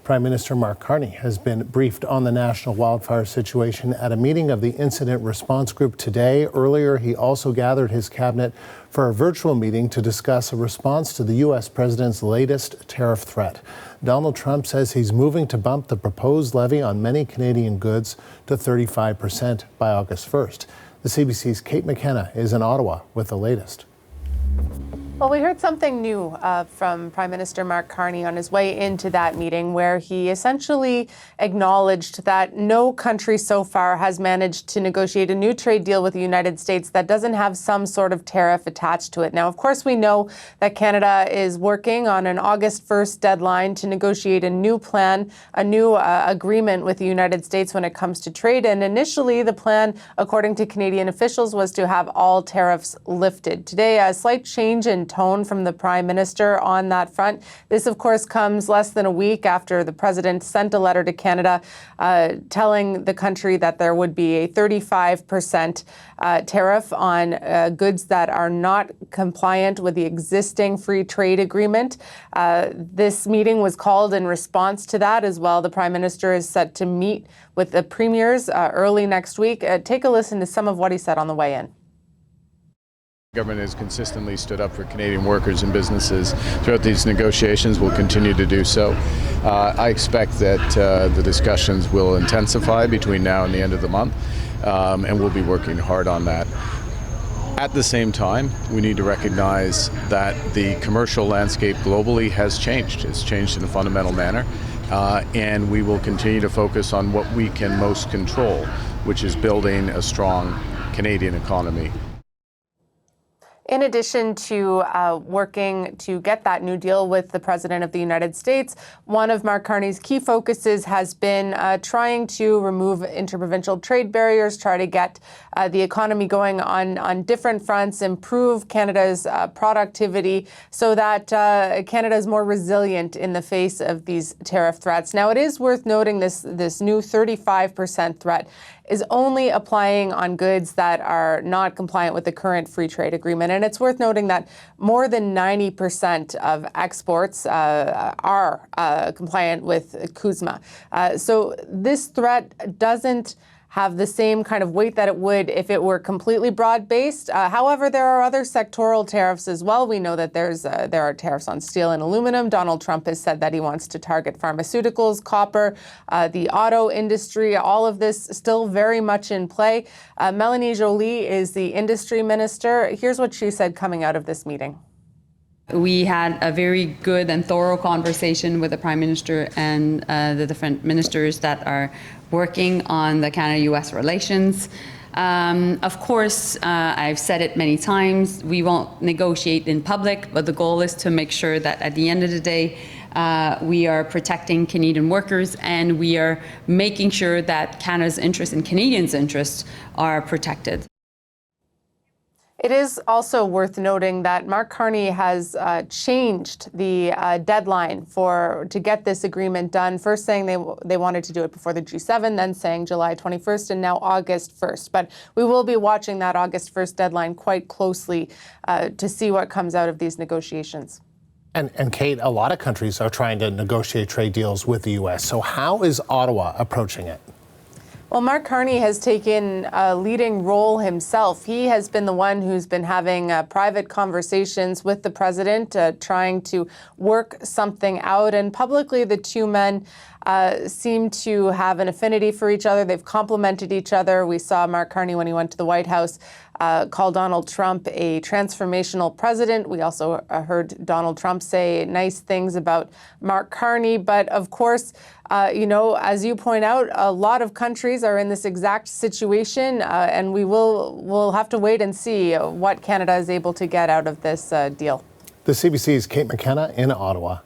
Prime Minister Mark Carney has been briefed on the national wildfire situation at a meeting of the Incident Response Group today. Earlier, he also gathered his cabinet for a virtual meeting to discuss a response to the U.S. president's latest tariff threat. Donald Trump says he's moving to bump the proposed levy on many Canadian goods to 35% by August 1st. The CBC's Kate McKenna is in Ottawa with the latest. Well, we heard something new from Prime Minister Mark Carney on his way into that meeting, where he essentially acknowledged that no country so far has managed to negotiate a new trade deal with the United States that doesn't have some sort of tariff attached to it. Now, of course, we know that Canada is working on an August 1st deadline to negotiate a new plan, a new agreement with the United States when it comes to trade. And initially, the plan, according to Canadian officials, was to have all tariffs lifted. Today, a slight change in tone from the Prime Minister on that front. This, of course, comes less than a week after the President sent a letter to Canada telling the country that there would be a 35% tariff on goods that are not compliant with the existing free trade agreement. This meeting was called in response to that as well. The Prime Minister is set to meet with the premiers early next week. Take a listen to some of what he said on the way in. The government has consistently stood up for Canadian workers and businesses throughout these negotiations. Will continue to do so. I expect that the discussions will intensify between now and the end of the month, and we'll be working hard on that. At the same time, we need to recognize that the commercial landscape globally has changed. It's changed in a fundamental manner, and we will continue to focus on what we can most control, which is building a strong Canadian economy. In addition to working to get that new deal with the President of the United States, one of Mark Carney's key focuses has been trying to remove interprovincial trade barriers, try to get the economy going on different fronts, improve Canada's productivity so that Canada is more resilient in the face of these tariff threats. Now, it is worth noting this new 35% threat is only applying on goods that are not compliant with the current free trade agreement. And it's worth noting that more than 90% of exports are compliant with CUSMA. So this threat doesn't have the same kind of weight that it would if it were completely broad-based. However, there are other sectoral tariffs as well. We know that there are tariffs on steel and aluminum. Donald Trump has said that he wants to target pharmaceuticals, copper, the auto industry. All of this still very much in play. Melanie Joly is the industry minister. Here's what she said coming out of this meeting. We had a very good and thorough conversation with the Prime Minister and the different ministers that are working on the Canada-US relations. Of course, I've said it many times, we won't negotiate in public, but the goal is to make sure that at the end of the day, we are protecting Canadian workers and we are making sure that Canada's interests and Canadians' interests are protected. It is also worth noting that Mark Carney has changed the deadline to get this agreement done. First saying they wanted to do it before the G7, then saying July 21st, and now August 1st. But we will be watching that August 1st deadline quite closely to see what comes out of these negotiations. And Kate, a lot of countries are trying to negotiate trade deals with the U.S. So how is Ottawa approaching it? Well, Mark Carney has taken a leading role himself. He has been the one who's been having private conversations with the president, trying to work something out. And publicly, the two men seem to have an affinity for each other. They've complimented each other. We saw Mark Carney, when he went to the White House, call Donald Trump a transformational president. We also heard Donald Trump say nice things about Mark Carney. But of course, as you point out, a lot of countries are in this exact situation, and we'll have to wait and see what Canada is able to get out of this deal. The CBC's Kate McKenna in Ottawa.